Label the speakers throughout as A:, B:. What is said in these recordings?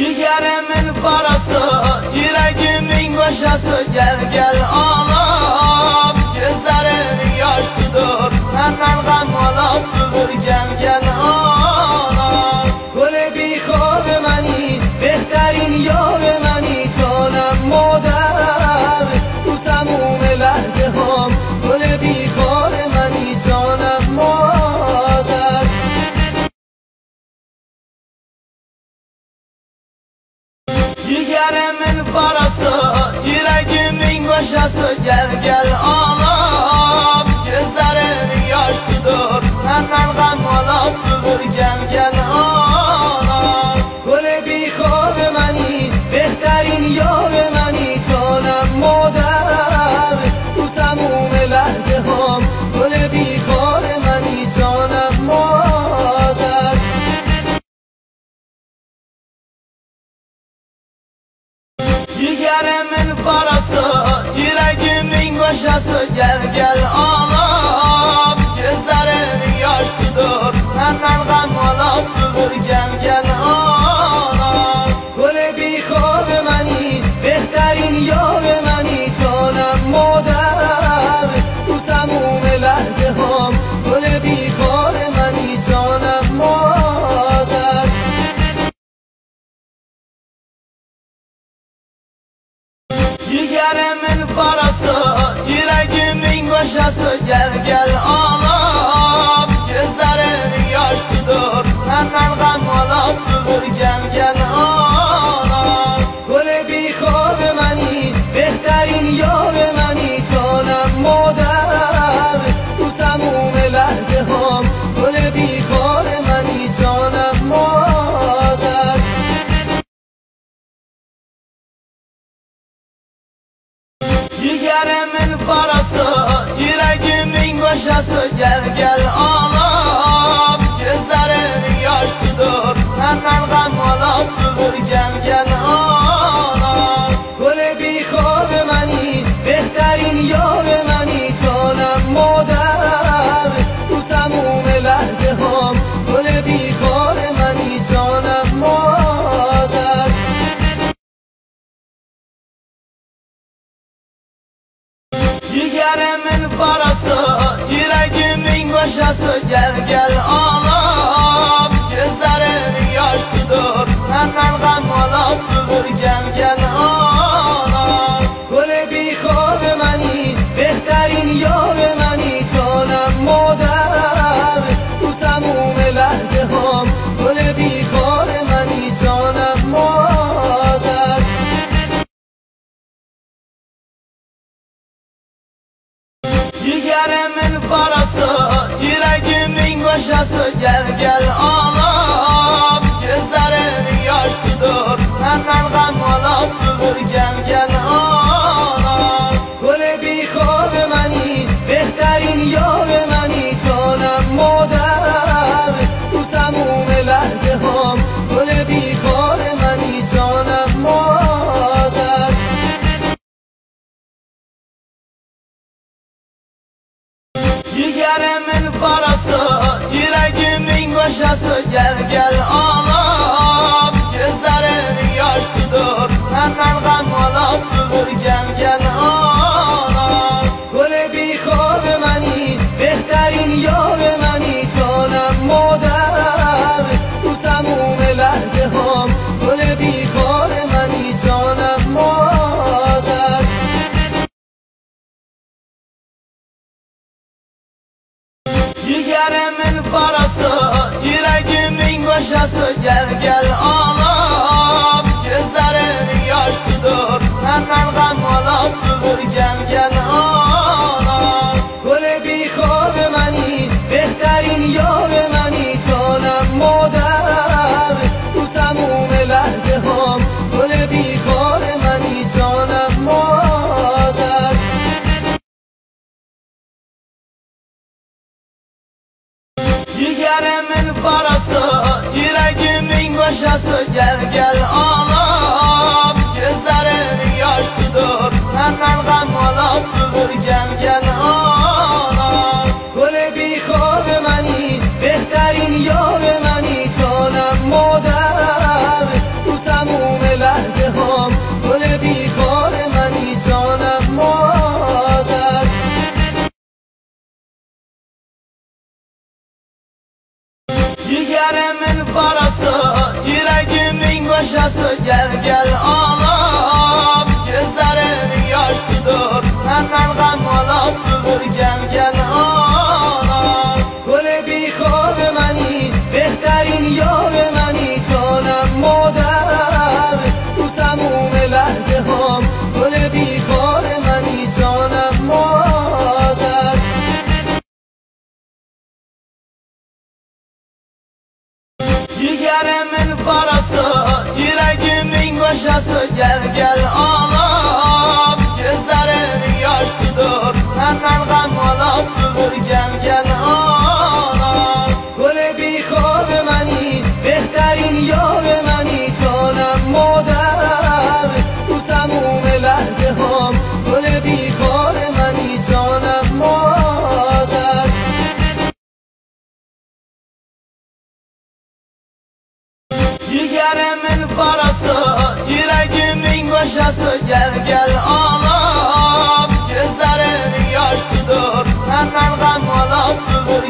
A: Jigarimin parası, yüreğimin koşası. Gel ağlam, gözlerin yaşlıdır. Benden kan olasıdır, gel ağlam.
B: گل بیخواب منی، بهترین یار منی، جانم مادر تو تموم لحظه هام. گل بیخواب منی، جانم مادر.
A: Jigarimin parası, yüreğimin koşası. Gel ağlam, gözlerin yaşlıdır. Benden kan olasıdır, gel ağlam.
B: گل بیخواب منی، بهترین یار منی، جانم مادر تو تموم لحظه هام. گل بیخواب منی، جانم مادر.
A: Jigarimin parası, yüreğimin koşası. Gel ağlam, gözlerin yaşlıdır. Benden kan olasıdır, gel ağlam.
B: گل بیخواب منی، بهترین یار منی، جانم مادر تو تموم لحظه هام. گل بیخواب منی، جانم مادر.
A: Jigarimin parası, yüreğimin koşası. Gel ağlam, gözlerin yaşlıdır. Benden kan olasıdır, gel ağlam.
B: گل بیخواب منی، بهترین یار منی، جانم مادر تو تموم لحظه هام. گل بیخواب منی، جانم مادر.
A: Jigarimin parası, yüreğimin koşası. Gel ağlam, gözlerin yaşlıdır. Benden kan olasıdır, gel ağlam.
B: گل بیخواب منی، بهترین یار منی، جانم مادر تو تموم لحظه هام. گل بیخواب منی، جانم مادر.
A: Jigarimin parası, yüreğimin koşası. Gel ağlam, gözlerin yaşlıdır. Benden kan olasıdır, gel ağlam.
B: گل بیخواب منی، بهترین یار منی، جانم مادر تو تموم لحظه هام. گل بیخواب منی، جانم مادر.
A: Jigarimin parası, yüreğimin koşası. Gel ağlam, gözlerin yaşlıdır. Benden kan olasıdır, gel ağlam.
B: گل بیخواب منی، بهترین یار منی، جانم مادر تو تموم لحظه هام. گل بیخواب منی، جانم مادر.
A: Jigarimin parası, yüreğimin koşası. Gel ağlam, gözlerin yaşlıdır. Benden kan olasıdır, gel ağlam.
B: گل بیخواب منی، بهترین یار منی، جانم مادر تو تموم لحظه هام. گل بیخواب منی، جانم مادر.
A: Jigarimin parası, yüreğimin koşası. Gel ağlam, gözlerin yaşlıdır. Benden kan olasıdır, gel ağlam.
B: گل بیخواب منی، بهترین یار منی، جانم مادر تو تموم لحظه هام. گل بیخواب منی، جانم مادر.
A: Jigarimin parası, yüreğimin koşası. Gel ağlam, gözlerin yaşlıdır. Benden kan olasıdır, gel ağlam.
B: گل بیخواب منی، بهترین یار منی، جانم مادر تو تموم
A: go'shasi gel ağlam, gözlerin yaşlıdır, benden gam olasidir, gel ağlam.
B: گل بیخواب منی بهترین یار منی جانم مادر تو تموم لحظه هام گل بیخواب منی جانم مادر
A: Ciğerimin parası, yüreğimin go'shasi gel ağlam, gözlerin yaşlıdır, benden gam olasidir, gel ağlam.
B: گل بیخواب منی بهترین یار منی جانم مادر تو تموم لحظه هام گل بیخواب منی جانم مادر
A: Ciğerimin parası, yüreğimin go'shasi gel ağlam, gözlerin yaşlıdır, benden gam olasidir,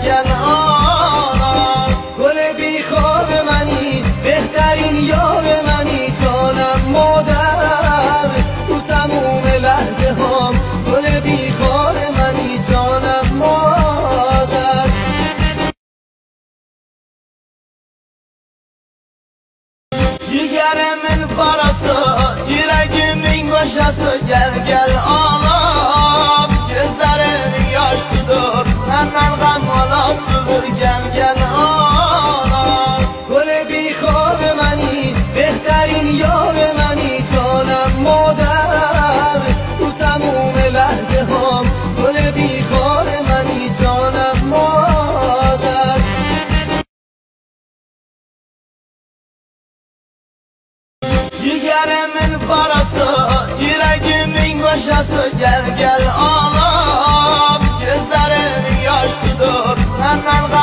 A: gel ağlam.
B: گل بیخواب منی بهترین یار منی جانم مادر تو تموم لحظه هام گل بیخواب منی جانم مادر
A: Ciğerimin parası, yüreğimin go'shasi gel ağlam, gözlerin yaşlıdır, benden gam olasidir, gel ağlam.
B: گل بیخواب منی بهترین یار منی جانم مادر تو تموم لحظه هام گل بیخواب منی جانم مادر
A: Ciğerimin parası, yüreğimin go'shasi gel ağlam, gözlerin yaşlıdır, benden gam